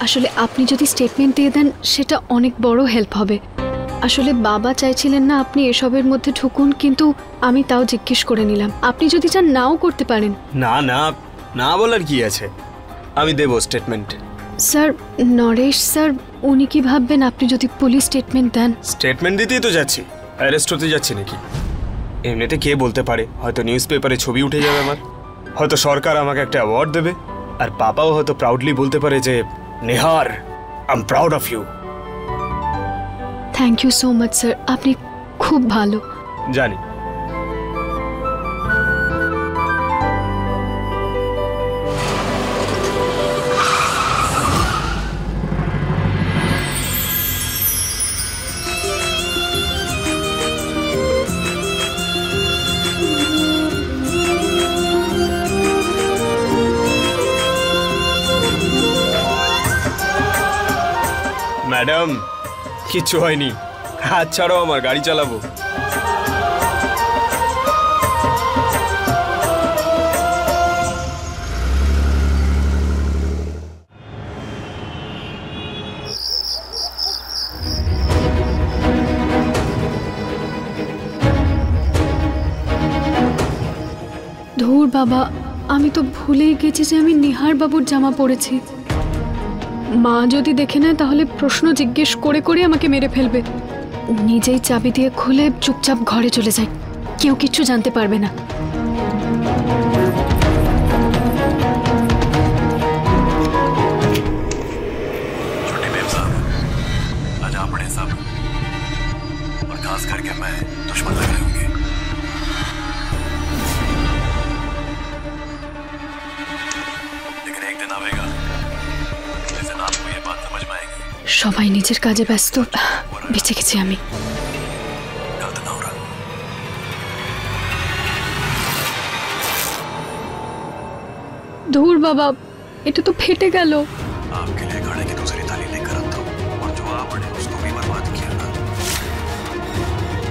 আসলে আপনি যদি স্টেটমেন্ট দিয়ে দেন সেটা অনেক বড় হেল্প হবে। আসলে বাবা চাইছিলেন না আপনি এসবের মধ্যে ঢুকুন, কিন্তু আমি তাও জিজ্ঞেস করে নিলাম। আপনি যদি চান নাও করতে পারেন। না না, না বলার কি আছে, আমি দেব স্টেটমেন্ট। স্যার, নরেশ স্যার উনি কি ভাববেন আপনি যদি পুলিশ স্টেটমেন্ট দেন? স্টেটমেন্ট দিতেই তো যাচ্ছি, অ্যারেস্ট হতে যাচ্ছি নাকি? এমনিতে কে বলতে পারে, হয়তো নিউজ পেপারে ছবি উঠে যাবে আমার, হয়তো সরকার আমাকে একটা অ্যাওয়ার্ড দেবে, আর পাপাও হয়তো প্রাউডলি বলতে পারে যে Nihar, I am proud of you. Thank you so much sir, আপনি খুব ভালো। জানি। ম্যাডাম, কিচ্ছু হয়নি, হাত ছাড়াও, আমার গাড়ি চালাবো। ধুর বাবা, আমি তো ভুলেই গেছি যে আমি নিহার বাবুর জামা পরেছি। মা যদি দেখে নেয় তাহলে প্রশ্ন জিজ্ঞেস করে করে আমাকে মেরে ফেলবে। নিজেই চাবি দিয়ে খুলে চুপচাপ ঘরে চলে যাই, কেউ কিচ্ছু জানতে পারবে না। छोटे मेम साहब, आज आप बड़े साहब और खास करके मैं दुश्मन लगे होंगे। लेकिन एक दिन आएगा जिस दिन आपको ये बात समझ में आएगी। সবাই নিজের কাজে ব্যস্ত, বেঁচে গেছি আমি। गलत ना हो रहा। ধুর বাবা, এটা তো ফেটে গেল। आपके लिए गाड़ी की दूसरी थाली लेकर आता हूँ, और जो आप बड़े उसको भी बर्बाद किया ना,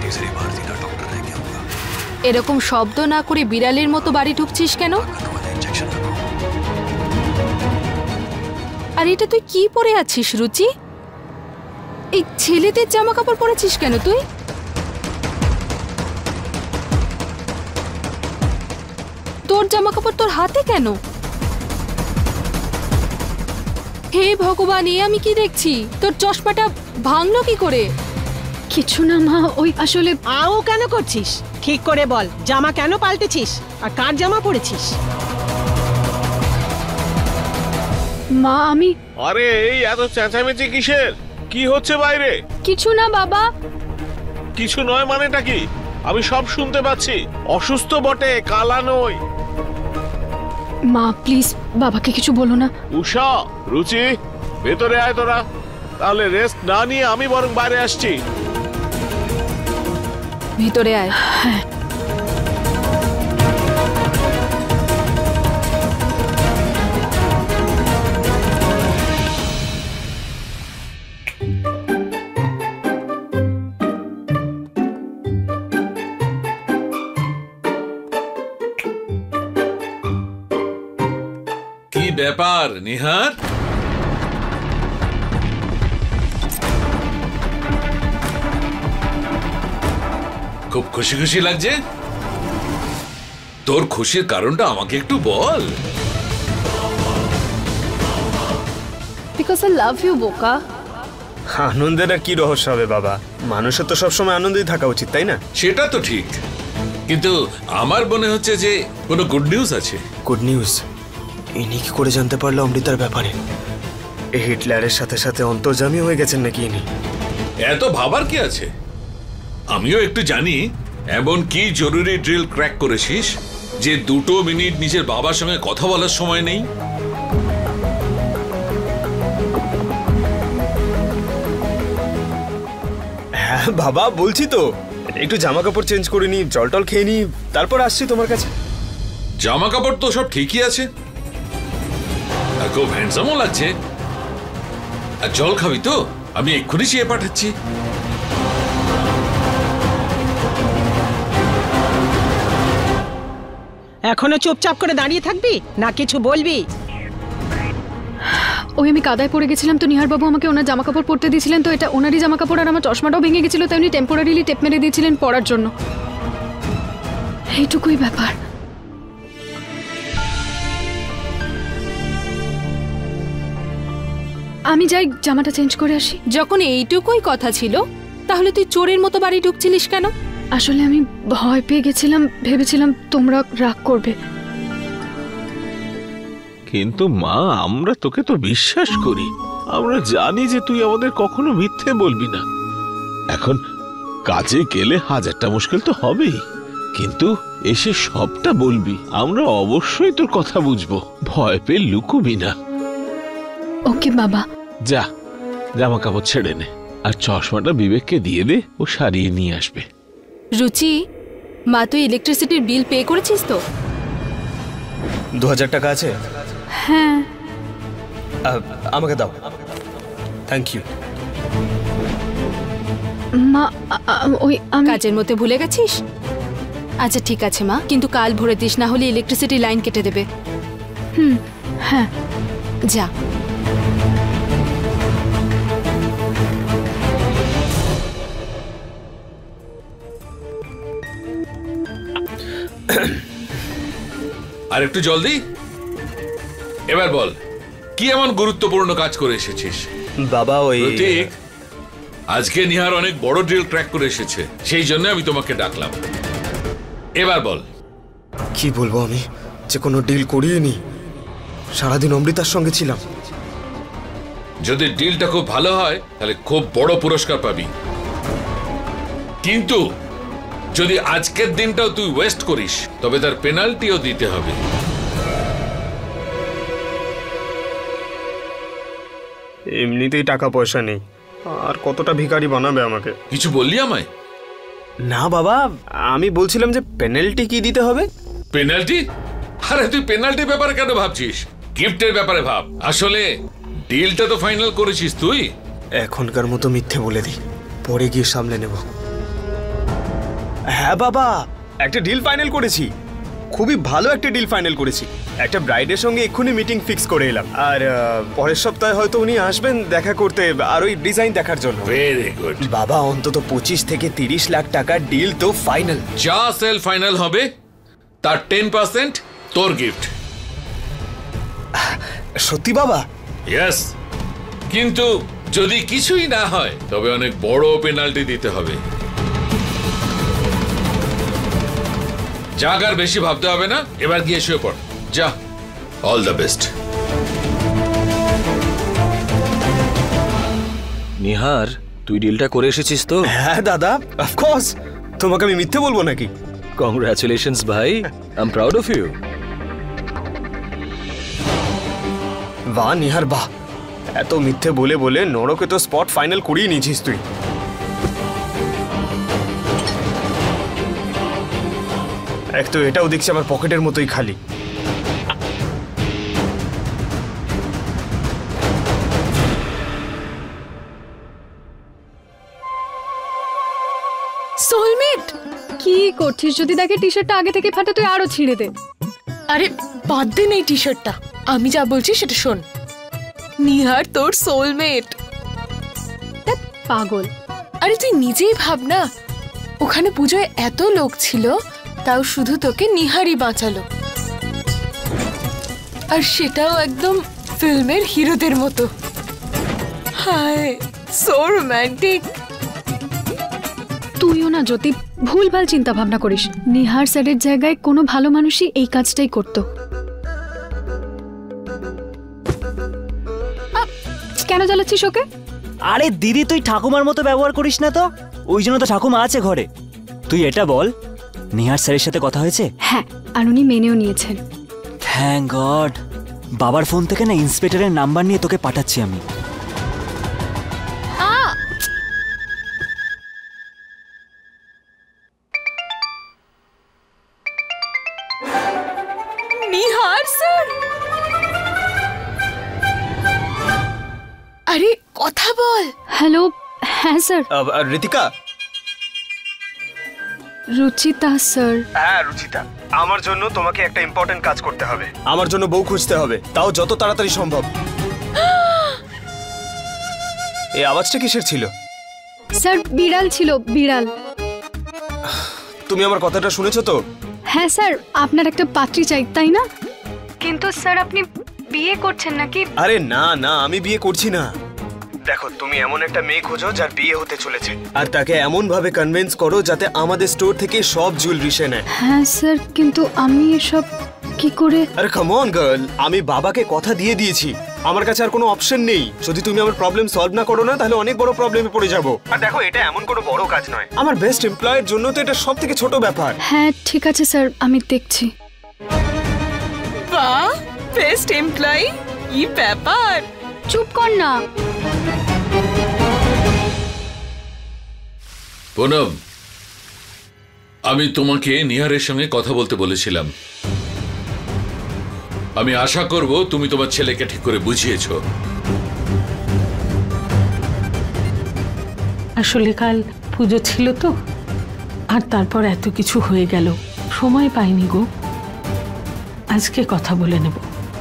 तीसरी बार सीधा डॉक्टर लेके आऊंगा। এরকম শব্দ না করে বিড়ালের মতো বাড়ি ঢুকছিস কেন? इंजेक्शन लगाओ। আর এটা তুই কি পরে আছিস রুচি? এই ছেলেদের জামা কাপড় পরেছিস কেন তুই? তোর জামা কাপড় তোর হাতে কেন? হে ভগবান, এ আমি কি দেখছি? তোর চশমাটা ভাঙলো কি করে? কিছু না মা, ওই আসলে। আও কেন করছিস? ঠিক করে বল, জামা কেন পাল্টেছিস আর কার জামা পরেছিস? মা আমি। আরে এই এত চেঁচামেচি কিসের? কি হচ্ছে বাইরে? কিছু না বাবা। কিছু নয় মানেটা কি? আমি সব শুনতে পাচ্ছি। অসুস্থ বটে, কালা নই। মা প্লিজ বাবাকে কিছু বলো না। উষা, রুচি, ভেতরে আয় তোরা। তাহলে রেস্ট না নিয়ে আমি বরং বাইরে আসছি। ভিতরে আয়। হ্যাঁ। কি ব্যাপার নিহার? খুব খুশি খুশি লাগছে। তোর খুশির কারণটা আমাকে একটু বল। Because I love you, বোকা। আনন্দের আর কি রহস্য হবে বাবা, মানুষের তো সবসময় আনন্দেই থাকা উচিত, তাই না? সেটা তো ঠিক, কিন্তু আমার মনে হচ্ছে যে কোনো গুড নিউজ আছে। Good news? ইনি কি করে জানতে পারলো অমৃতার ব্যাপারে? হিটলারের সাথে সাথে অন্তর্যামী হয়ে গেছেন নাকি ইনি? এত ভাবার কি আছে? আমিও একটু জানি। এমন কি জরুরি ড্রিল ক্র্যাক করেছিস যে 2 মিনিট নিজের বাবার সঙ্গে কথা বলার সময় নেই? হ্যাঁ বাবা, বলছি তো, একটু জামা কাপড় চেঞ্জ করে নি, জল টল খেয়ে নি, তারপর আসছি তোমার কাছে। জামা কাপড় তো সব ঠিকই আছে, আর খুব হ্যান্ডসামও লাগছে। আর জল খাবি তো? আমি এক্ষুনি চেয়ে পাঠাচ্ছি। এখনো চুপচাপ করে দাঁড়িয়ে থাকবি না কিছু বলবি? ওই আমি কাদায় পড়ে গেছিলাম, তো নিহার বাবু আমাকে ওনার জামা কাপড় পরতে দিয়েছিলেন, তো এটা ওনারই জামা কাপড়, আর আমার চশমাটাও ভেঙে গেছিল, তাই উনি টেম্পোরারিলি টেপ মেরে দিয়েছিলেন পরার জন্য। এইটুকুই ব্যাপার। আমি যাই জামাটা চেঞ্জ করে আসি। যখন এইটুকুই কথা ছিল তাহলে তুই চোরের মতো বাড়ি ঢুকছিলিস কেন? আসলে আমি ভয় পেয়ে গেছিলাম, ভেবেছিলাম তোমরা রাগ করবে। কিন্তু মা, আমরা তোকে তো বিশ্বাস করি, আমরা জানি যে তুই আমাদের কখনো মিথ্যে বলবি না। এখন কাজে গেলে হাজারটা মুশকিল তো হবেই, কিন্তু এসে সবটা বলবি, আমরা অবশ্যই তোর কথা বুঝবো, ভয় পেয়ে লুকোবি না। ওকে বাবা। যা, জামা কাপড় ছেড়ে নে, আর চশমাটা বিবেককে দিয়ে দে, ও সারিয়ে নিয়ে আসবে। রুচি, মা তুই ইলেকট্রিসিটির বিল পে করেছিস তো? 2000 টাকা আছে? হ্যাঁ। আমাকে দাও। থ্যাংক ইউ মা। ওই আমি কাজের মধ্যে ভুলে গেছিস? আচ্ছা ঠিক আছে মা, কিন্তু কাল ভরে দিস, না হলে ইলেকট্রিসিটি লাইন কেটে দেবে। হ্যাঁ। যা। আর একটু জলদি। এবার বল, কি এমন গুরুত্বপূর্ণ কাজ করে এসেছিস? বাবা ওই প্রতীক, আজকে নিহার অনেক বড় ড্রিল ক্র্যাক করে এসেছে, সেই জন্য আমি তোমাকে ডাকলাম। এবার বল। কি বলবো, আমি যে কোনো ডিল করিনি, সারাদিন অমৃতার সঙ্গে ছিলাম। যদি ডিলটা খুব ভালো হয় তাহলে খুব বড় পুরস্কার পাবি, কিন্তু যদি আজকের দিনটাও তুই ওয়েস্ট করিস তবে তার পেনাল্টিও দিতে হবে। এমনিতেই টাকা পয়সা নেই, আর কতটা ভিখারি বানাবে আমাকে? কিছু বললি আমায়? না বাবা, আমি বলছিলাম যে পেনাল্টি কি দিতে হবে। পেনাল্টি? আরে তুই পেনাল্টির ব্যাপারে কেন ভাবছিস? গিফটের ব্যাপারে ভাব। আসলে ডিলটা তো ফাইনাল করেছিস তুই। এখনকার মতো মিথ্যে বলে দিই, পরে গিয়ে সামলে নেব। হ্যাঁ বাবা, একটা ডিল ফাইনাল করেছি, খুবই ভালো একটা ডিল ফাইনাল করেছি। একটা ব্রাইডের সঙ্গে এক্ষুনি মিটিং ফিক্স করে এলাম, আর পরের সপ্তাহে হয়তো উনি আসবেন দেখা করতে, আর ওই ডিজাইন দেখার জন্য। ভেরি গুড বাবা, অন্তত 25 থেকে 30 লাখ টাকার ডিল তো ফাইনাল। যা সেল ফাইনাল হবে তার 10% তোর গিফট। সত্যি বাবা? ইয়েস, কিন্তু যদি কিছুই না হয় তবে অনেক বড় পেনাল্টি দিতে হবে। জাগার বেশি ভাবতে হবে না, এবার গিয়ে শুয়ে পড় যা। All the best. নিহার, তুই ডিলটা করে এসেছিস তো? হ্যাঁ দাদা, অফকোর্স, তোমাকে আমি মিথ্যে বলবো নাকি? কংগ্রাচুলেশনস ভাই, I am proud of you. বাহ নিহার বাহ, এত মিথ্যে বলে বলে নরকে তো স্পট ফাইনাল করিয়ে নিয়েছিস তুই। এক তো এটাও দেখছি আমার পকেটের মতোই খালি। সোলমেট, কি করছিস? যদি দেখে টি শার্টটা আগে থেকে ফাটা, তুই আরো ছিঁড়ে দে। আরে বাদ দে না এই টি শার্টটা, আমি যা বলছি সেটা শোন। নিহার তোর সোলমেট। পাগল। আরে তুই নিজেই ভাব না, ওখানে পুজোয় এত লোক ছিল, তাও শুধু তোকে নিহারই বাঁচালো, আর সেটাও একদম ফিল্মের হিরোদের মতো। হায়, সো রোম্যান্টিক। তুইও না জ্যোতি, ভুলভাল চিন্তা ভাবনা করিস। নিহার স্যারের জায়গায় কোনো ভালো মানুষই এই কাজটাই করতো। কেন জ্বালাচ্ছিস ওকে? আরে দিদি, তুই ঠাকুমার মতো ব্যবহার করিস না তো, ওই জন্য তো ঠাকুমা আছে ঘরে। তুই এটা বল, নিহার স্যারের সাথে কথা হয়েছে? হ্যাঁ, আর উনি মেনেও নিয়েছেন। Thank god. বাবার ফোন থেকে না ইন্সপেক্টরের নাম্বার নিয়ে তোকে পাঠাচ্ছি আমি। নিহার স্যার, আরে কথা বল। হ্যালো। হ্যাঁ স্যার। ঋতিকা, রুচিতা স্যার। হ্যাঁ রুচিতা, আমার জন্য তোমাকে একটা ইম্পর্টেন্ট কাজ করতে হবে। আমার জন্য বউ খুঁজতে হবে, তাও যত তাড়াতাড়ি সম্ভব। এই আওয়াজটা কিসের ছিল? স্যার বিড়াল ছিল, বিড়াল। তুমি আমার কথাটা শুনেছো তো? হ্যাঁ স্যার, আপনার একটা পাত্রী চাই, তাই না? কিন্তু স্যার আপনি বিয়ে করছেন নাকি? আরে না না, আমি বিয়ে করছি না। দেখো, তুমি এমন একটা মেয়ে খোঁজো যার বিয়ে হতে চলেছে, আর তাকে এমন ভাবে কনভিন্স করো যাতে আমাদের স্টোর থেকে সব জুয়েলারি সে নেয়। হ্যাঁ স্যার, কিন্তু আমি এসব কি করে? আরে কাম অন গার্ল, আমি বাবাকে কথা দিয়ে দিয়েছি। আমার কাছে আর কোনো অপশন নেই। যদি তুমি আমার প্রবলেম সলভ না করো না, তাহলে অনেক বড় প্রবলেমে পড়ে যাবো। আর দেখো, এটা এমন কোনো বড় কাজ নয়। আমার বেস্ট এমপ্লয়ের জন্য তো এটা সব থেকে ছোট ব্যাপার। হ্যাঁ ঠিক আছে স্যার, আমি দেখছি। বাহ, বেস্ট এমপ্লয়ি, কি ব্যাপার? চুপ কর না। পুনম, আমি তোমাকে নিহারের সঙ্গে কথা বলতে বলেছিলাম। আমি আশা করব তুমি তোমার ছেলেকে ঠিক করে বুঝিয়েছ। আসলে কাল পুজো ছিল তো, আর তারপর এত কিছু হয়ে গেল, সময় পাইনি গো। আজকে কথা বলে নেব।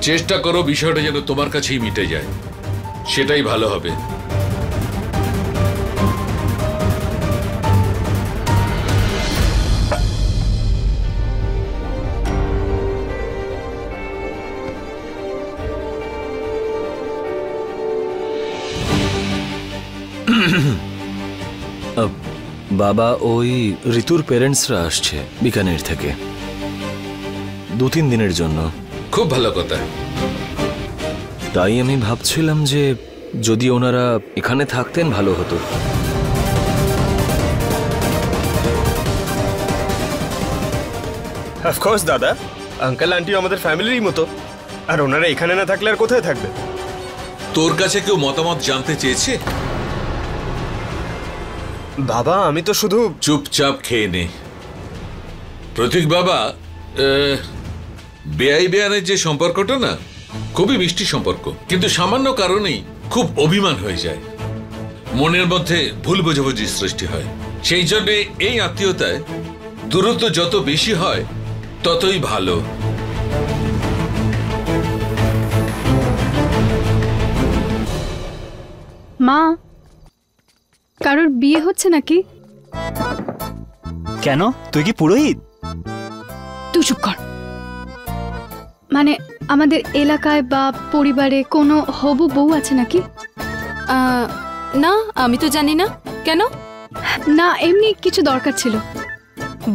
চেষ্টা করো বিষয়টা যেন তোমার কাছেই মিটে যায়, সেটাই ভালো হবে। বাবা, ওই ঋতুর প্যারেন্টসরা আসছে বিকানের থেকে 2-3 দিনের জন্য। খুব ভালো কথা। তাই আমি ভাবছিলাম যে যদি ওনারা এখানে থাকতেন ভালো হতো। অফকোর্স দাদা, আঙ্কেল আন্টি আমাদের ফ্যামিলিরই মতো। আর ওনারা এখানে না থাকলে আর কোথায় থাকবে? তোর কাছে কেউ মতামত জানতে চেয়েছে? বাবা, আমি তো শুধু চুপচাপ খেয়ে নে। প্রতীক বাবা, বেআই বেয়ানের যে সম্পর্কটা না, খুবই মিষ্টি সম্পর্ক, কিন্তু সামান্য কারণেই খুব অভিমান হয়ে যায়, মনের মধ্যে ভুল বোঝাবুঝির সৃষ্টি হয়। সেই জন্য এই আত্মীয়তায় দূরত্ব যত বেশি হয় ততই ভালো। মা, কারোর বিয়ে হচ্ছে নাকি? কেন, তুই কি পুরোহিত? তুই চুপ কর। মানে আমাদের এলাকায় বা পরিবারে কোনো হবু বউ আছে নাকি? না, আমি তো জানি না। কেন? না, এমনি কিছু দরকার ছিল।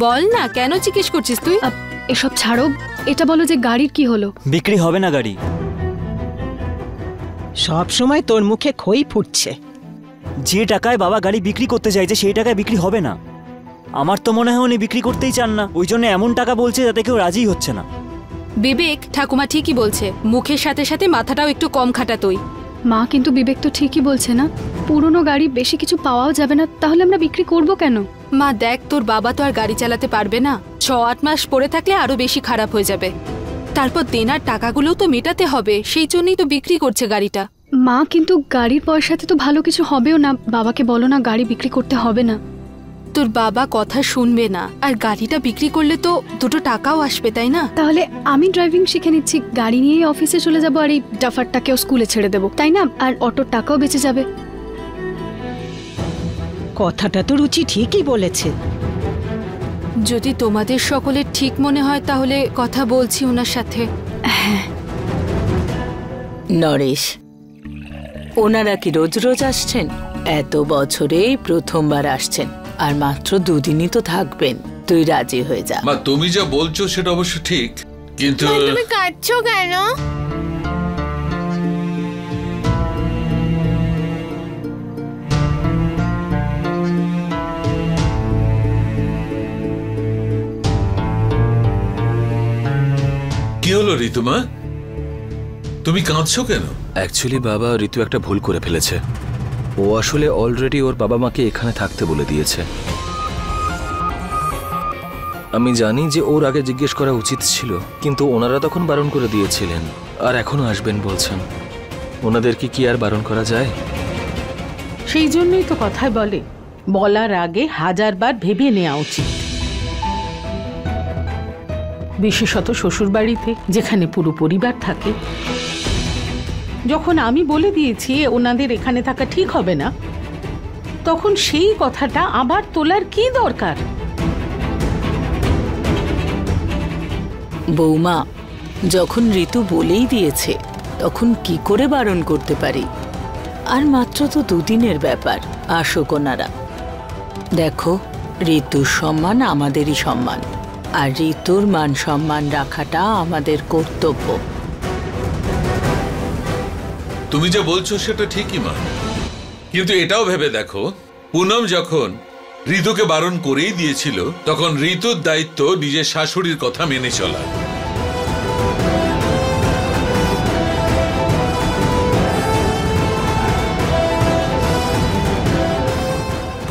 বল না, কেন জিজ্ঞেস করছিস তুই? এসব ছাড়ো, এটা বলো যে গাড়ির কি হলো? বিক্রি হবে না গাড়ি। সব সময় তোর মুখে খই ফুটছে। যে টাকায় বাবা গাড়ি বিক্রি করতে চাইছে সেই টাকায় বিক্রি হবে না। আমার তো মনে হয় উনি বিক্রি করতেই চান না, ওই জন্য এমন টাকা বলছে যাতে কেউ রাজি হচ্ছে না। বিবেক, ঠাকুমা ঠিকই বলছে, মুখের সাথে সাথে মাথাটাও একটু কম খাটা তুই। মা, কিন্তু বিবেক তো ঠিকই বলছে না, পুরনো গাড়ি বেশি কিছু পাওয়াও যাবে না, তাহলে আমরা বিক্রি করব কেন? মা দেখ, তোর বাবা তো আর গাড়ি চালাতে পারবে না, 6-8 মাস পরে থাকলে আরো বেশি খারাপ হয়ে যাবে। তারপর দেনার টাকাগুলোও তো মেটাতে হবে, সেই জন্যই তো বিক্রি করছে গাড়িটা। মা, কিন্তু গাড়ির পয়সাতে তো ভালো কিছু হবেও না। বাবাকে বলো না গাড়ি বিক্রি করতে হবে না। তোর বাবা কথা শুনবে না, আর গাড়িটা বিক্রি করলে তো দুটো টাকাও আসবে, তাই না? তাহলে আমি ড্রাইভিং শিখে নিচ্ছি, গাড়ি নিয়ে অফিসে চলে যাবো, আর এই ডাফারটাকেও স্কুলে ছেড়ে দেবো, তাই না? আর অটোর টাকাও বেঁচে যাবে। কথাটা তো রুচি ঠিকই বলেছে। যদি তোমাদের সকলের ঠিক মনে হয় তাহলে কথা বলছি ওনার সাথে। হ্যাঁ। নরেশ, ওনারা কি রোজ রোজ আসছেন? এত বছরেই প্রথমবার আসছেন, আর মাত্র 2 দিনই তো থাকবেন। তুই রাজি হয়ে যা। মা, তুমি যা বলছো সেটা অবশ্য ঠিক, কিন্তু তুমি কাঁদছো কেন? কি হলো ঋতুমা, তুমি কাঁদছো কেন? অ্যাকচুয়ালি বাবা, ঋতু একটা ভুল করে ফেলেছে। ও আসলে অলরেডি ওর বাবা মাকে এখানে থাকতে বলে দিয়েছে। আমি জানি যে ওর আগে জিজ্ঞেস করা উচিত ছিল, কিন্তু ওনারা তখন বারণ করে দিয়েছিলেন, আর এখনো আসবেন বলছেন। ওনাদেরকে কি আর বারণ করা যায়? সেই জন্যই তো কথায় বলে, বলার আগে 1000 বার ভেবে নেওয়া উচিত। বিশেষত শ্বশুর বাড়িতে, যেখানে পুরো পরিবার থাকে। যখন আমি বলে দিয়েছি ওনাদের এখানে থাকা ঠিক হবে না, তখন সেই কথাটা আবার তোলার কি দরকার? বৌমা, যখন ঋতু বলেই দিয়েছে তখন কি করে বারণ করতে পারি? আর মাত্র তো দুদিনের ব্যাপার, আসুক ওনারা। দেখো, ঋতুর সম্মান আমাদেরই সম্মান, আর ঋতুর মান সম্মান রাখাটা আমাদের কর্তব্য। তুমি যা বলছো সেটা ঠিকই মা, কিন্তু এটাও ভেবে দেখো, পুনম যখন ঋতুকে বারণ করেই দিয়েছিল, তখন ঋতুর দায়িত্ব নিজের শাশুড়ির কথা মেনে চলা।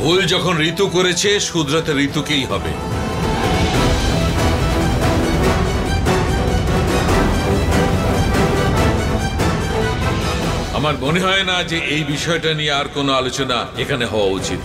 ভুল যখন ঋতু করেছে, শুধরাতে ঋতুকেই হবে। আমার মনে হয় না যে এই বিষয়টা নিয়ে আর কোনো আলোচনা এখানে হওয়া উচিত।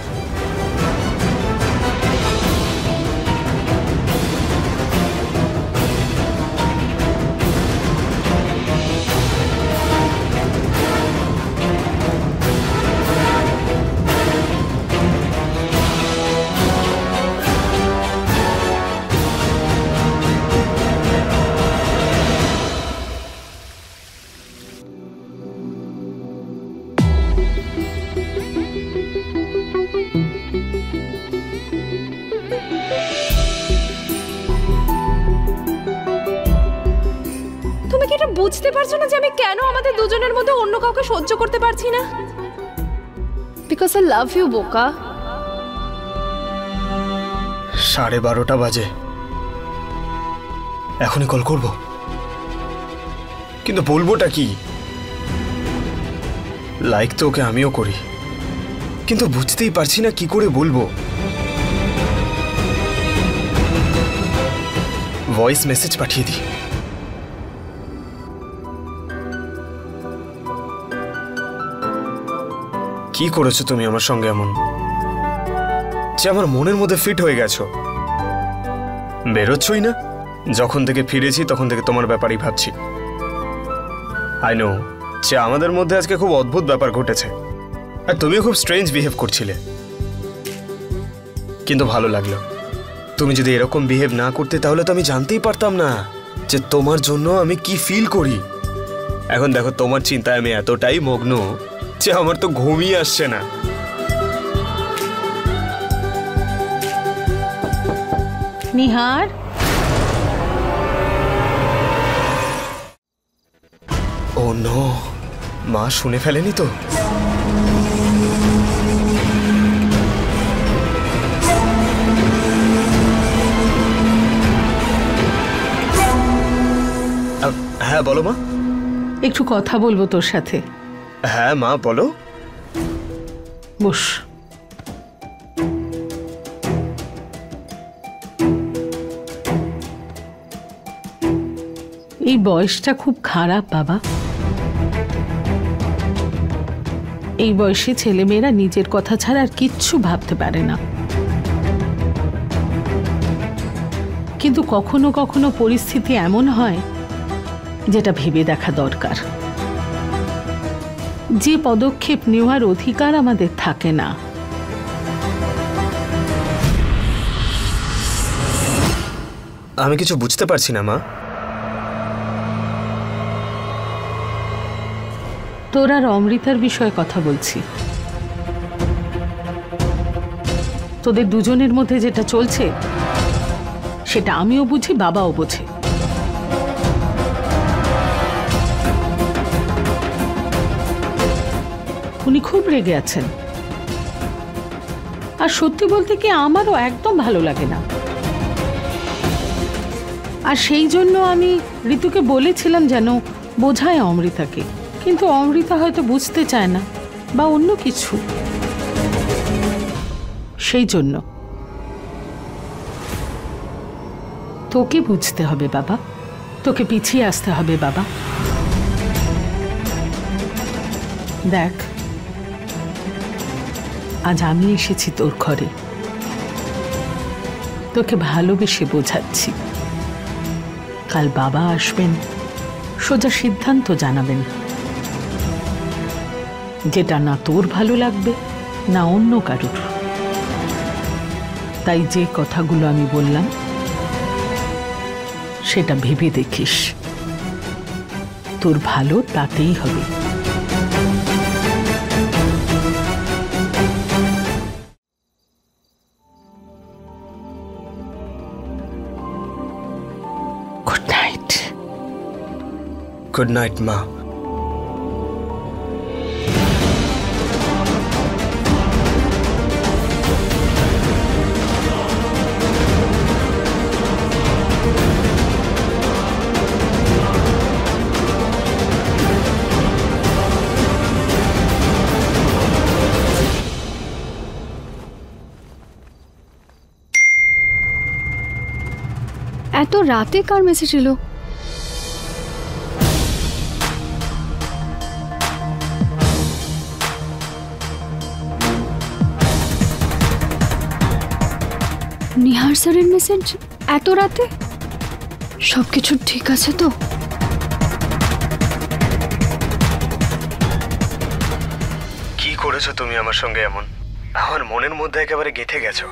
বুঝতে পারছো না যে আমি কেন আমাদের দুজনের মধ্যে অন্য কাউকে সহ্য করতে পারছি না? বিকজ আই লাভ ইউ বোকা। 12:30 বাজে, এখনই কল করব, কিন্তু বলবোটা কি? লাইক তো ওকে আমিও করি, কিন্তু বুঝতেই পারছি না কি করে বলবো। ভয়েস মেসেজ পাঠিয়ে দিই। কি করেছো তুমি আমার সঙ্গে এমন, যে আমার মনের মধ্যে ফিট হয়ে গেছো? বেরোচ্ছই না। যখন থেকে ফিরেছি তখন থেকে তোমার ব্যাপারই ভাবছি। আই নো যে আমাদের মধ্যে আজকে খুব অদ্ভুত ব্যাপার ঘটেছে, আর তুমিও খুব স্ট্রেঞ্জ বিহেভ করছিলে, কিন্তু ভালো লাগলো। তুমি যদি এরকম বিহেভ না করতে তাহলে তো আমি জানতেই পারতাম না যে তোমার জন্য আমি কি ফিল করি। এখন দেখো, তোমার চিন্তায় আমি এতটাই মগ্ন যে আমার তো ঘুমই আসছে না। নিহার, ও নো, মা শুনে ফেলেনি তো? হ্যাঁ বলো মা। একটু কথা বলবো তোর সাথে। হ্যাঁ মা বলো। বস। এই বয়সটা খুব খারাপ বাবা। এই বয়সে ছেলেমেয়েরা নিজের কথা ছাড়া আর কিচ্ছু ভাবতে পারে না, কিন্তু কখনো কখনো পরিস্থিতি এমন হয় যেটা ভেবে দেখা দরকার। যে পদক্ষেপ নেওয়ার অধিকার আমাদের থাকে না। আমি কিছু বুঝতে পারছি না মা। তোর আর অমৃতার বিষয়ে কথা বলছি। তোদের দুজনের মধ্যে যেটা চলছে সেটা আমিও বুঝি, বাবাও বোঝে। উনি খুব রেগে আছেন, আর সত্যি বলতে কি আমারও একদম ভালো লাগে না। আর সেই জন্য আমি ঋতুকে বলেছিলাম যেন বোঝায় অমৃতাকে, কিন্তু অমৃতা হয়তো বুঝতে চায় না বা অন্য কিছু। সেই জন্য তোকে বুঝতে হবে বাবা, তোকে পিছিয়ে আসতে হবে বাবা। দেখ, আজ আমি এসেছি তোর ঘরে, তোকে ভালোবেসে বোঝাচ্ছি। কাল বাবা আসবেন, সোজা সিদ্ধান্ত জানাবেন, যেটা না তোর ভালো লাগবে না অন্য কারুর। তাই যে কথাগুলো আমি বললাম সেটা ভেবে দেখিস, তোর ভালো তাতেই হবে। Good night. গুড নাইট মা। এত রাতে কার মেসেজ এলো? নিহার স্যারের মেসেজ এত রাতে? সবকিছু ঠিক আছে তো? কি করেছো তুমি আমার সঙ্গে এমন? আমার মনের মধ্যে একেবারে গেঁথে গেছো,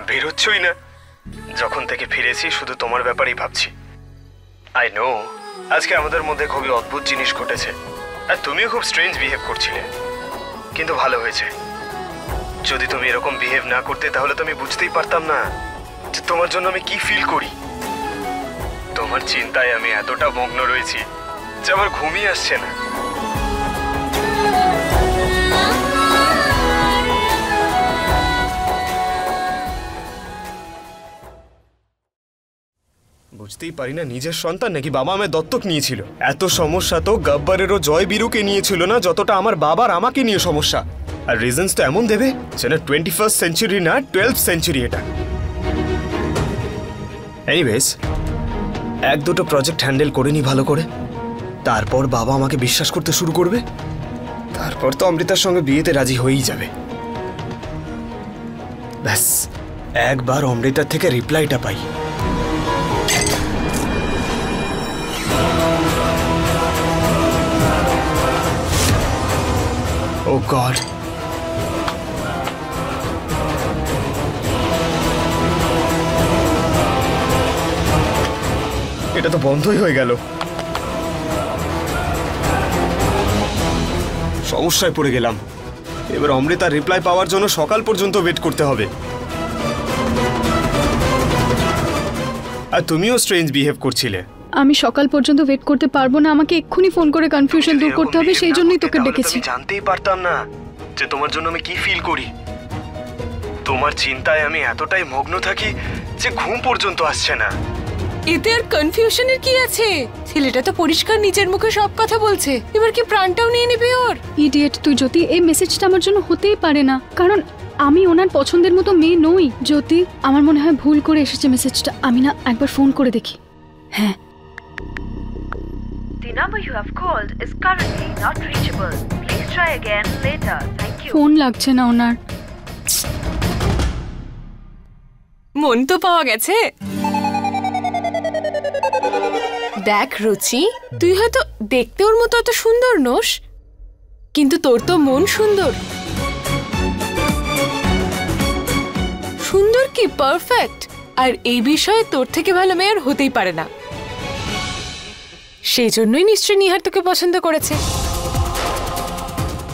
বেরোচ্ছই না। যখন থেকে ফিরেছি শুধু তোমার ব্যাপারেই ভাবছি। আই নো আজকে আমাদের মধ্যে খুবই অদ্ভুত জিনিস ঘটেছে, আর তুমিও খুব স্ট্রেঞ্জ বিহেভ করছিলে, কিন্তু ভালো হয়েছে। যদি তুমি এরকম বিহেভ না করতে তাহলে তো আমি বুঝতেই পারতাম না যে তোমার জন্য আমি কি ফিল করি। তোমার চিন্তায় আমি এতটা মগ্ন রয়েছি যে আমার ঘুমই আসছে না। বুঝতেই পারি না নিজের সন্তান নাকি বাবা আমায় দত্তক নিয়েছিল। এত সমস্যা তো গব্বরেরও জয় বীরুকে নিয়েছিল না যতটা আমার বাবার আমাকে নিয়ে সমস্যা। আর রিজনস তো এমন দেবে যেন 21st সেঞ্চুরি না 12th সেঞ্চুরি এটা। এনিওয়েজ, এক দুটো প্রজেক্ট হ্যান্ডেল করে নি ভালো করে, তারপর বাবা আমাকে বিশ্বাস করতে শুরু করবে, তারপর তো অমৃতার সঙ্গে বিয়েতে রাজি হয়েই যাবে। ব্যাস একবার অমৃতার থেকে রিপ্লাইটা পাই। Oh God! এটা তো বন্ধই হয়ে গেল। সমস্যায় পড়ে গেলাম। এবার অমৃতার রিপ্লাই পাওয়ার জন্য সকাল পর্যন্ত ওয়েট করতে হবে। আর তুমিও স্ট্রেঞ্জ বিহেভ করছিলে। আমি সকাল পর্যন্ত ওয়েট করতে পারবো না, আমাকে এক্ষুনি ফোন করে কনফিউশন দূর করতে হবে, সেই জন্যই তোকে ডেকেছি। জানতেই পারতাম না যে তোমার জন্য আমি কি ফিল করি। তোমার চিন্তায় আমি এতটাই মগ্ন থাকি যে ঘুম পর্যন্ত আসছে না। এতে আর কনফিউশনের কি আছে? ছেলেটা তো পরিষ্কার নিজের মুখে সব কথা বলছে, এবার কি প্রাণটাও নিয়ে নেবে ওর? ইডিয়েট তুই জ্যোতি, এই মেসেজটা আমার জন্য হতেই পারে না, কারণ আমি ওনার পছন্দের মতো মেয়ে নই। জ্যোতি, আমার মনে হয় ভুল করে এসেছে মেসেজটা। আমি না একবার ফোন করে দেখি। হ্যাঁ। The number you have called is currently not reachable. Please try again later. Thank you. Phone লাগছে না ওনার। মন তো পাওয়া গেছে। দেখ রুচি, তুই হয়তো দেখতে ওর মতো এত সুন্দর নোস, কিন্তু তোর তো মন সুন্দর। সুন্দর কি পারফেক্ট। আর এই বিষয়ে তোর থেকে ভালো মেয়ে আর হতেই পারে না। সেই জন্যই নিশ্চয়ই নিহার তোকে পছন্দ করেছে।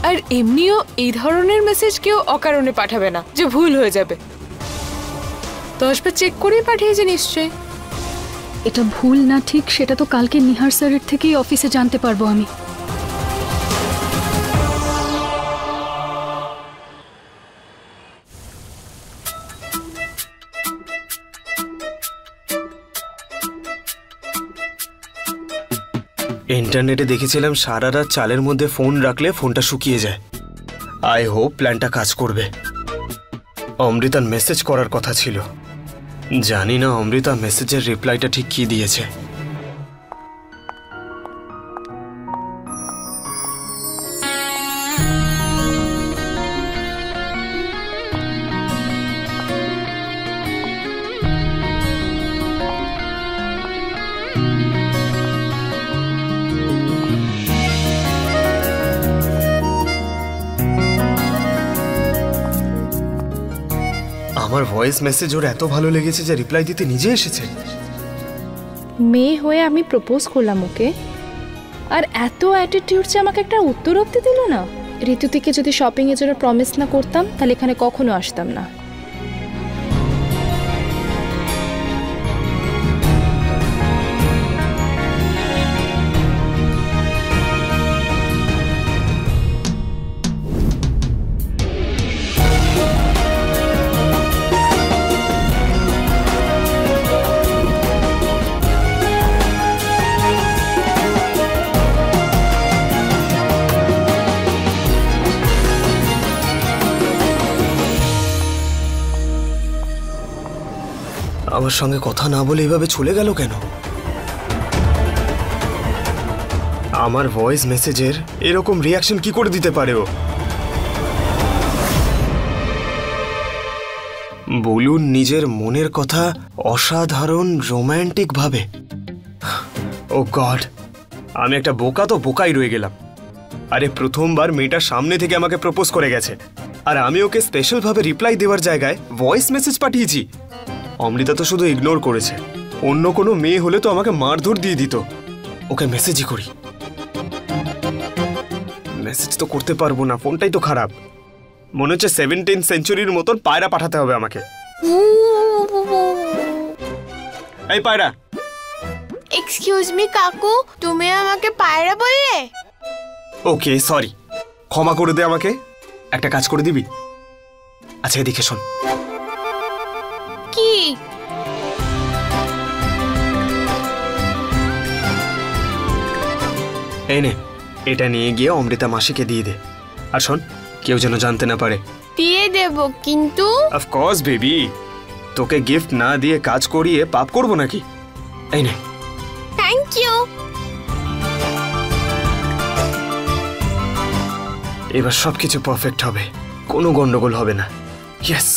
আর এমনিও এই ধরনের মেসেজ কেউ অকারণে পাঠাবে না যে ভুল হয়ে যাবে। 10 বার চেক করেই পাঠিয়েছে নিশ্চয়ই। এটা ভুল না ঠিক সেটা তো কালকে নিহার স্যারের থেকেই অফিসে জানতে পারবো আমি। ইন্টারনেটে দেখেছিলাম সারা রাত চালের মধ্যে ফোন রাখলে ফোনটা শুকিয়ে যায়। আই হোপ প্ল্যানটা কাজ করবে। অমৃতার মেসেজ করার কথা ছিল, জানি না অমৃতা মেসেজের রিপ্লাইটা ঠিক কি দিয়েছে। আমার ভয়েস মেসেজ ওর এত ভালো লেগেছে যে রিপ্লাই দিতে নিজে এসেছে। মেয়ে হয়ে আমি প্রপোজ করলাম ওকে, আর এত অ্যাটিটিউড যে আমাকে একটা উত্তর অব্দি দিল না। ঋতুতিকে যদি শপিং এর জন্য প্রমিস না করতাম তাহলে এখানে কখনো আসতাম না। আমার সঙ্গে কথা না বলে এভাবে চলে গেল কেন? আমার ভয়েস মেসেজের এরকম রিয়াকশন কি করে দিতে পারে ও? বলুন নিজের মনের কথা অসাধারণ রোম্যান্টিক ভাবে। ও গড, আমি একটা বোকা তো বোকাই রয়ে গেলাম। আরে প্রথমবার মেয়েটার সামনে থেকে আমাকে প্রপোজ করে গেছে, আর আমি ওকে স্পেশাল ভাবে রিপ্লাই দেওয়ার জায়গায় ভয়েস মেসেজ পাঠিয়েছি। অমৃতা তো শুধু ইগনোর করেছে, অন্য কোনো মেয়ে হলে তো আমাকে মারধর দিয়ে দিত। ওকে মেসেজই করি। মেসেজ তো করতে পারবো না, ফোনটাই তো খারাপ। মনে হচ্ছে 17th সেঞ্চুরির মতন পায়রা পাঠাতে হবে আমাকে। এই পায়রা। এক্সকিউজ মি কাকু, তুমি আমাকে পায়রা বললে? ওকে সরি, ক্ষমা করে দে আমাকে। একটা কাজ করে দিবি? আচ্ছা এদিকে শোন। কি? এই নে, এটা নিয়ে গিয়ে অমৃতা মাসিকে দিয়ে দে। আর শোন, কেউ যেন জানতে না পারে। দিয়ে দেব, কিন্তু অফকোর্স বেবি, তোকে গিফট না দিয়ে কাজ করিয়ে পাপ করব নাকি? এই নে। Thank you. এবার সবকিছু পারফেক্ট হবে, কোনো গন্ডগোল হবে না। ইয়েস।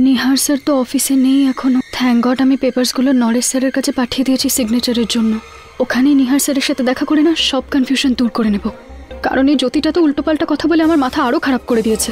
নিহার স্যার তো অফিসে নেই এখনো। থ্যাঙ্ক গড আমি পেপারসগুলো নরেশ স্যারের কাছে পাঠিয়ে দিয়েছি সিগনেচারের জন্য। ওখানেই নিহার স্যারের সাথে দেখা করে না সব কনফিউশন দূর করে নেব। কারণ এই জ্যোতিটা তো উল্টোপাল্টা কথা বলে আমার মাথা আরো খারাপ করে দিয়েছে।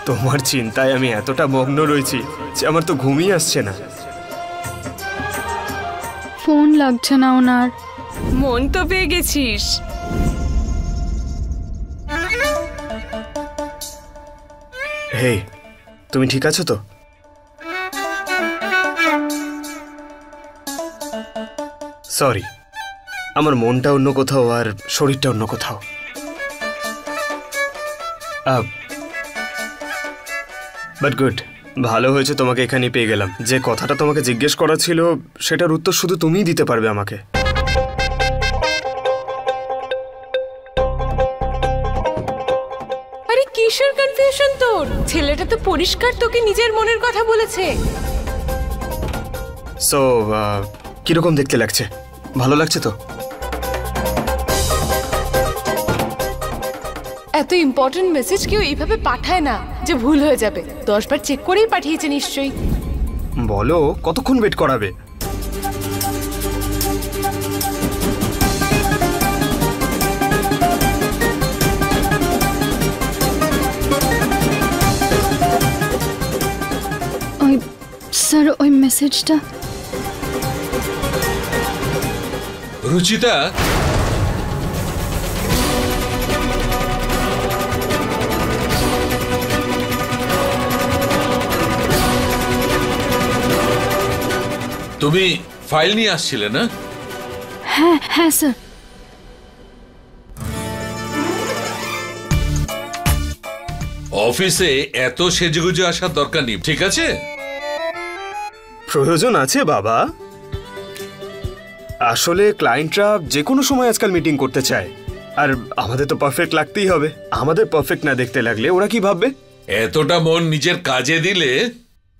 তোমার চিন্তায় আমি এতটা মগ্ন রয়েছি যে আমার তো ঘুমই আসছে না। ফোন লাগছে না ওনার। মন তো পেয়ে গেছিস। হে, তুমি ঠিক আছো তো? সরি, আমার মনটা অন্য কোথাও আর শরীরটা অন্য কোথাও। বাট গুড, ভালো হয়েছে তোমাকে এখানে পেয়ে গেলাম। যে কথাটা তোমাকে জিজ্ঞেস করা ছিল সেটার উত্তর শুধু তুমিই দিতে পারবে আমাকে। আরে কিসের কনফিউশন তোর? ছেলেটা তো পরিষ্কার তোকে নিজের মনের কথা বলেছে। সো কিরকম দেখতে লাগছে? ভালো লাগছে তো? এত ইম্পর্টেন্ট মেসেজ কেউ এইভাবে পাঠায় না যে ভুল হয়ে যাবে। 10 বার চেক করেই পাঠিয়েছে নিশ্চয়ই। বলো কতক্ষণ ওয়েট করাবে? স্যার ওই মেসেজটা রুচিতা, তুমি ফাইল নিয়ে আসছিলে না? হ্যাঁ হ্যাঁ স্যার। অফিসে এত সেজেগুজে আসার দরকার নেই, ঠিক আছে? প্রয়োজন আছে বাবা। আসলে ক্লায়েন্টরা যে কোনো সময় আজকাল মিটিং করতে চায়, আর আমাদের তো পারফেক্ট লাগতেই হবে। আমাদের পারফেক্ট না দেখতে লাগলে ওরা কি ভাববে? এতটা মন নিজের কাজে দিলে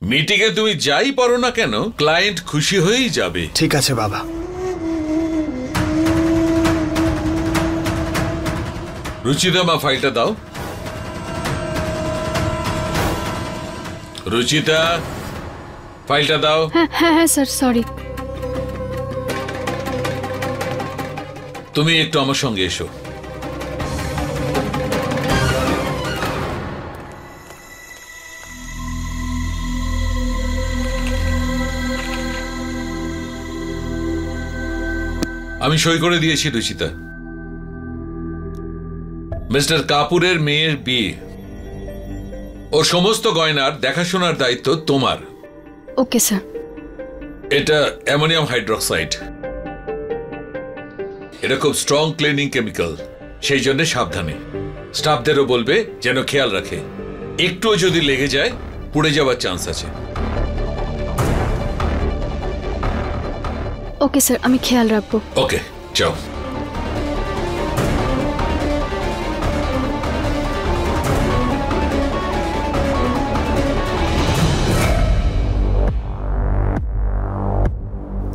মিটিং এ তুমি যাই পারো না কেন, ক্লায়েন্ট খুশি হয়েই যাবে। ঠিক আছে বাবা। রুচিতা, মা ফাইলটা দাও। রুচিতা, ফাইলটা দাও। হ্যাঁ হ্যাঁ হ্যাঁ স্যার, সরি। তুমি একটু আমার সঙ্গে এসো। আমি সই করে দিয়েছি রুচিতা। মিস্টার কাপুরের মেয়ের বিয়ে, ওর সমস্ত গয়নার দেখাশোনার দায়িত্ব তোমার। Okay sir. এটা অ্যামোনিয়াম হাইড্রোক্সাইড, এটা খুব স্ট্রং ক্লিনিং কেমিক্যাল, সেই জন্য সাবধানে। স্টাফদেরও বলবে যেন খেয়াল রাখে, একটুও যদি লেগে যায় পুড়ে যাওয়ার চান্স আছে। ওকে স্যার, আমি খেয়াল রাখবো। ওকে, যাও।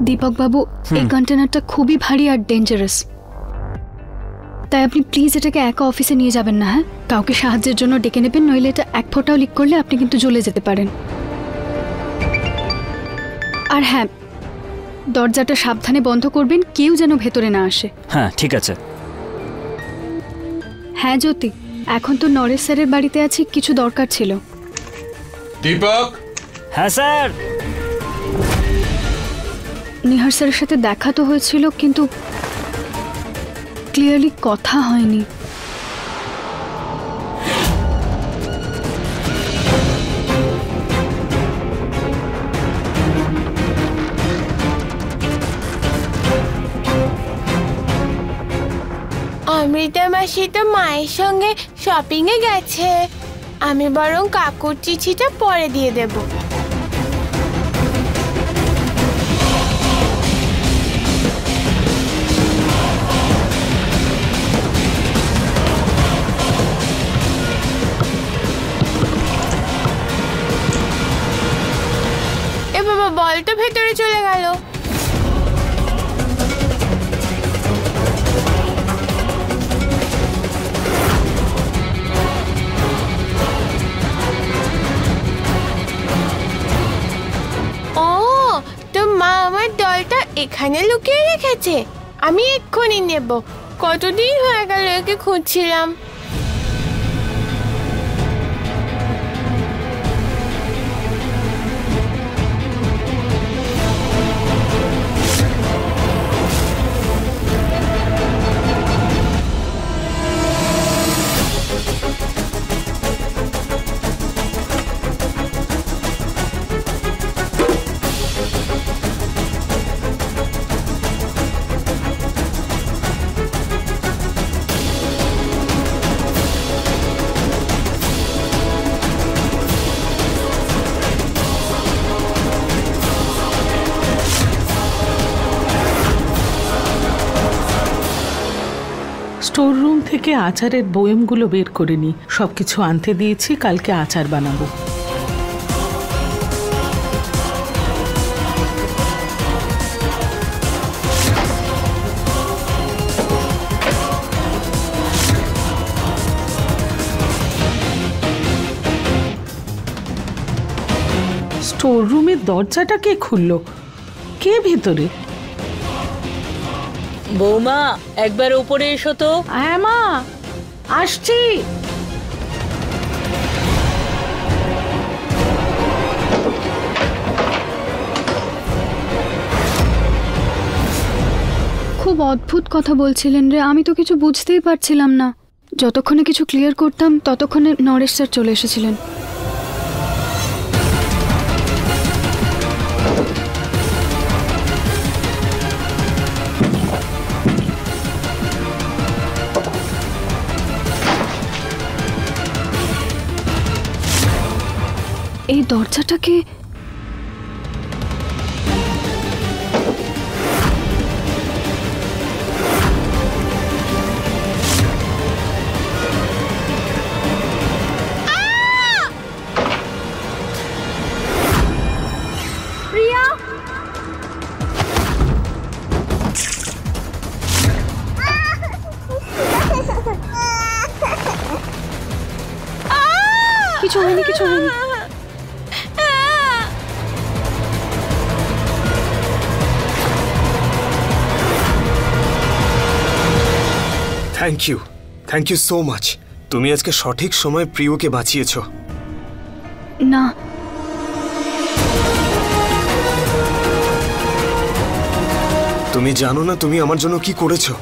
দীপক বাবু, এই কন্টেনারটা খুবই ভারী আর ডেঞ্জারাস, তাই আপনি প্লিজ এটাকে একা অফিসে নিয়ে যাবেন না। হ্যাঁ, কাউকে সাহায্যের জন্য ডেকে নেবেন, নইলে এটা এক ফোঁটাও লিক করলে আপনি কিন্তু জ্বলে যেতে পারেন। আর হ্যাঁ, দরজাটা সাবধানে বন্ধ করবেন, কেউ যেন ভেতরে না আসে। হ্যাঁ ঠিক আছে। হ্যাঁ জ্যোতি, এখন তো নরেশ স্যারের বাড়িতে আছি, কিছু দরকার ছিল। দীপক। হ্যাঁ স্যার। নিহার স্যারের সাথে দেখা তো হয়েছিল, কিন্তু ক্লিয়ারলি কথা হয়নি। অমৃতা মাসি তো মায়ের সঙ্গে শপিং এ গেছে, আমি বরং কাকুর চিঠিটা পরে দিয়ে দেব। এ বাবা, বল তো ভেতরে চলে গেল। দলটা এখানে লুকিয়ে রেখেছে, আমি এক্ষুনি নেব। কতদিন হয়ে গেল একে খুঁজছিলাম। স্টোর রুম থেকে আচারের বয়মগুলো বের করে নি, সবকিছু আনতে দিয়েছি, কালকে আচার বানাবো। স্টোর রুমের দরজাটা কে খুললো? কে ভেতরে? বৌমা, একবার উপরে এসো তো। হ্যাঁ মা, আসছি। খুব অদ্ভুত কথা বলছিলেন রে, আমি তো কিছু বুঝতেই পারছিলাম না। যতক্ষণে কিছু ক্লিয়ার করতাম ততক্ষণে নরেশ স্যার চলে এসেছিলেন। এই দরজাটাকে প্রিয়া, কিছু হয়নি, কিছু হয়নি। Thank you so much. তুমি আজকে সঠিক সময় প্রিয়কে বাঁচিয়েছ। না, তুমি জানো না তুমি আমার জন্য কি করেছো।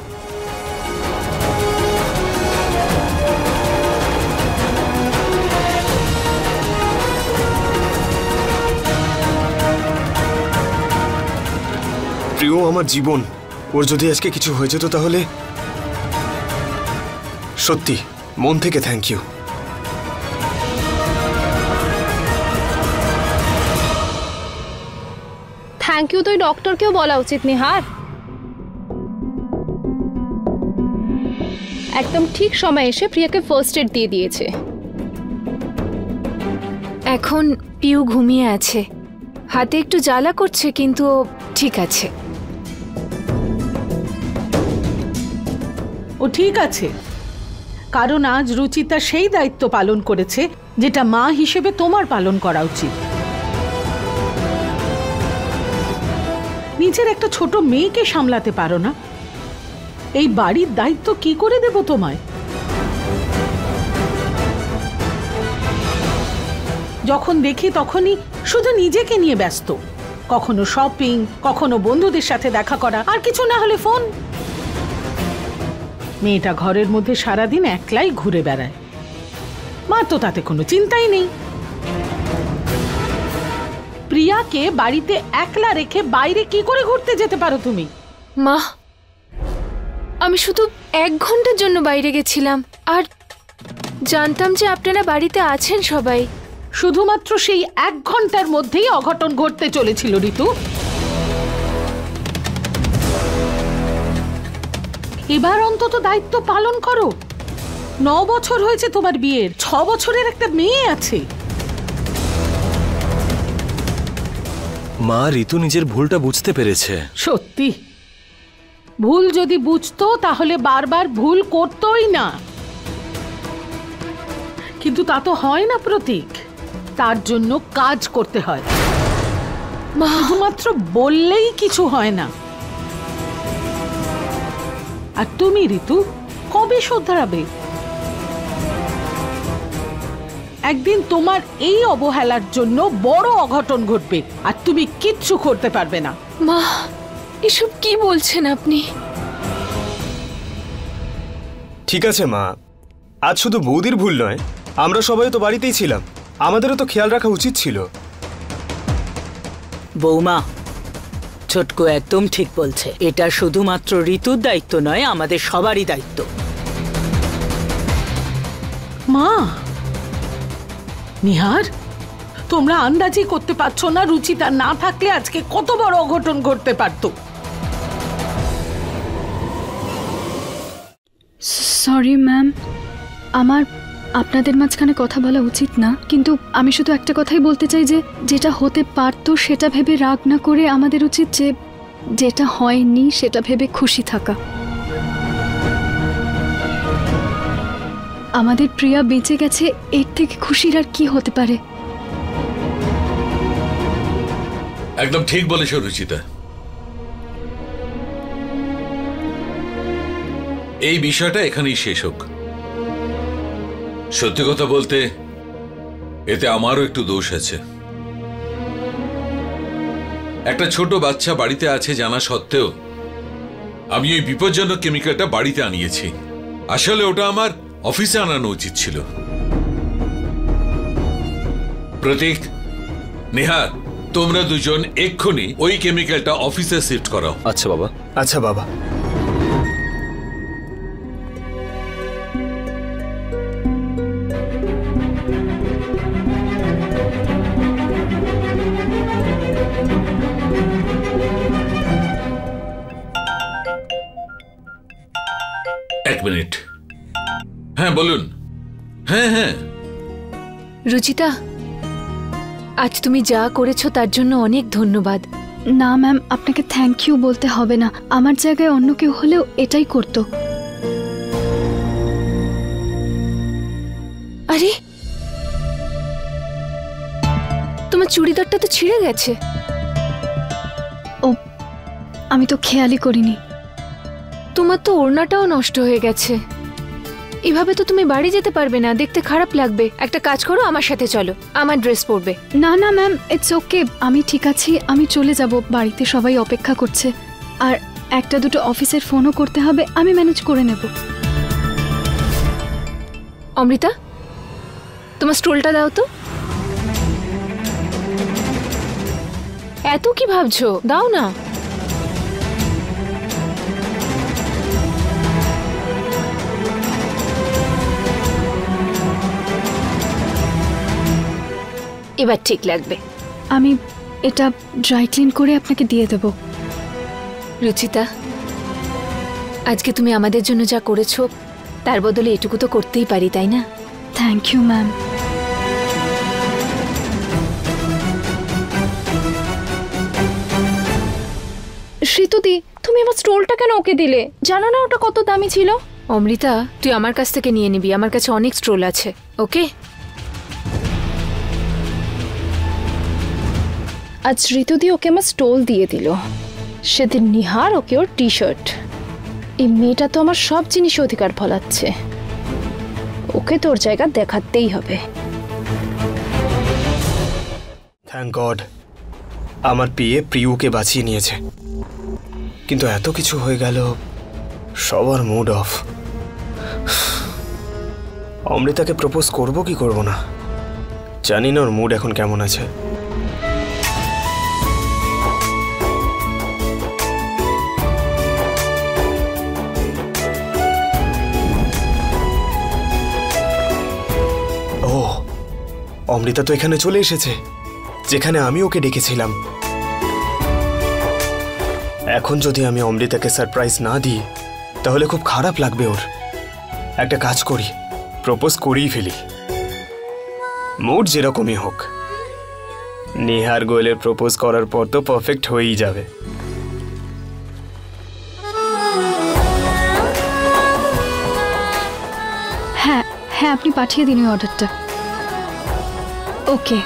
প্রিয় আমার জীবন, ওর যদি আজকে কিছু হয়ে যেত তাহলে সত্যি মন থেকে থ্যাংক ইউ। থ্যাংক ইউ তো ওই ডক্টরকেও বলা উচিত নিহার। একদম ঠিক সময় এসে প্রিয়াকে ফার্স্ট এড দিয়ে দিয়েছে। এখন পিউ ঘুমিয়ে আছে, হাতে একটু জ্বালা করছে কিন্তু ঠিক আছে। ও ঠিক আছে, কারণ আজ রুচিতা সেই দায়িত্ব পালন করেছে যেটা মা হিসেবে তোমার পালন করা উচিত। নিজের একটা ছোট মেয়েকে সামলাতে পারো না, এই বাড়ির দায়িত্ব কি করে দেব তোমায়? যখন দেখি তখনই শুধু নিজেকে নিয়ে ব্যস্ত, কখনো শপিং, কখনো বন্ধুদের সাথে দেখা করা, আর কিছু না হলে ফোন। মেয়েটা ঘরের মধ্যে সারাদিন একলাই ঘুরে বেড়ায়, মা তো তাতে কোনো চিন্তাই নেই। প্রিয়াকে বাড়িতে একলা রেখে বাইরে কি করে ঘুরতে যেতে পারো তুমি? মা, আমি শুধু 1 ঘন্টার জন্য বাইরে গেছিলাম, আর জানতাম যে আপনারা বাড়িতে আছেন সবাই। শুধুমাত্র সেই 1 ঘন্টার মধ্যেই অঘটন ঘটতে চলেছিল ঋতু। এবার অন্তত দায়িত্ব পালন করো। 9 বছর হয়েছে তোমার বিয়ের, 6 বছরের একটা মেয়ে আছে। মা, ঋতু নিজের ভুলটা বুঝতে পেরেছে। সত্যি, ভুল যদি বুঝতো তাহলে বারবার ভুল করতোই না। কিন্তু তা তো হয় না প্রতীক, তার জন্য কাজ করতে হয়। শুধুমাত্র বললেই কিছু হয় না। আর তুমি ঋতু কবে শুধরাবে? একদিন তোমার এই অবহেলার জন্য বড় অঘটন ঘটবে, আর তুমি কিচ্ছু করতে পারবে না। মা, এসব কি বলছেন আপনি? ঠিক আছে মা, আজ শুধু বৌদির ভুল নয়, আমরা সবাই তো বাড়িতেই ছিলাম, আমাদেরও তো খেয়াল রাখা উচিত ছিল। বৌমা, ছোটকু একদম ঠিক বলছে। এটা শুধুমাত্র ঋতুর দায়িত্ব নয়, আমাদের সবারই দায়িত্ব। মা, নিহার, তোমরা আন্দাজই করতে পারছো না রুচিতা না থাকলে আজকে কত বড় অঘটন ঘটতে পারত। সরি ম্যাম, আমার আপনাদের মাঝখানে কথা বলা উচিত না, কিন্তু আমি শুধু একটা কথাই বলতে চাই যে যেটা হতে পারতো সেটা ভেবে রাগ না করে আমাদের উচিত যে যেটা হয়নি সেটা ভেবে খুশি থাকা। আমাদের প্রিয়া বেঁচে গেছে, এর থেকে খুশির আর কি হতে পারে? একদম ঠিক বলেছ রুচিতা। এই বিষয়টা এখানেই শেষ হোক। সত্যি কথা বলতে এতে আমারও একটু দোষ আছে। একটা ছোট বাচ্চা বাড়িতে আছে জানা সত্ত্বেও আমি ওই বিপজ্জনক কেমিক্যালটা বাড়িতে আনিয়েছি। আসলে ওটা আমার অফিসে আনানো উচিত ছিল। প্রতীক, নিহার, তোমরা দুজন এক্ষুনি ওই কেমিক্যালটা অফিসে শিফট করাও। আচ্ছা বাবা। আচ্ছা বাবা। এক মিনিট। হ্যাঁ বলুন। হ্যাঁ হ্যাঁ। রুচিতা, আজ তুমি যা করেছো তার জন্য অনেক ধন্যবাদ। না ম্যাম, আপনাকে থ্যাংক ইউ বলতে হবে না। আমার জায়গায় অন্য কেউ হলেও এটাই করতো। আরে, তোমার চুড়িদারটা তো ছিঁড়ে গেছে। ও, আমি তো খেয়ালই করিনি। তোমার তো ওড়নাটাও নষ্ট হয়ে গেছে। এভাবে তো তুমি বাড়ি যেতে পারবে না, দেখতে খারাপ লাগবে। একটা কাজ করো, আমার সাথে চলো, আমার ড্রেস পরবে। না না ম্যাম, ইটস ওকে, আমি ঠিক আছি। আমি চলে যাব, বাড়িতে সবাই অপেক্ষা করছে। আর একটা দুটো অফিসের ফোনও করতে হবে, আমি ম্যানেজ করে নেব। অমৃতা, তোমার স্টোলটা দাও তো। এত কি ভাবছো, দাও না। এবার ঠিক লাগবে। আমি এটা ড্রাই ক্লিন করে আপনাকে দিয়ে দেব। রুচিতা, আজকে তুমি আমাদের জন্য যা করেছো তার বদলে এটুকু তো করতেই পারি, তাই না? Thank you ma'am. ঋতুদি, তুমি আমার স্টোলটা কেন ওকে দিলে? জানো না ওটা কত দামি ছিল? অমৃতা, তুই আমার কাছ থেকে নিয়ে নিবি, আমার কাছে অনেক স্টোল আছে। ওকে? আজ ঋতুদি ওকে আমার স্টোল দিয়ে দিল, সেদিন নিহার ওকে ওর টি শার্ট। এই মেয়েটা তো আমার সব জিনিসে অধিকার ফলাচ্ছে। ওকে তোর জায়গা দেখাতেই হবে। থ্যাংক গড, আমার পিয়ে প্রিয়কে বাঁচিয়ে নিয়েছে। কিন্তু এত কিছু হয়ে গেল, সবার মুড অফ। অমৃতাকে প্রপোজ করব কি করব না জানি না, ওর মুড এখন কেমন আছে। ও, অমৃতা তো এখানে চলে এসেছে, যেখানে আমি ওকে ডেকেছিলাম। এখন যদি আমি অমৃতাকে সারপ্রাইজ না দিই তাহলে খুব খারাপ লাগবে ওর। একটা কাজ করি, প্রপোজ করেই ফেলি, মুড যেরকমই হোক। নিহার গোয়েলের প্রপোজ করার পর তো পারফেক্ট হয়েই যাবে। হ্যাঁ হ্যাঁ, আপনি পাঠিয়ে দিন ওই অর্ডারটা। ওকে।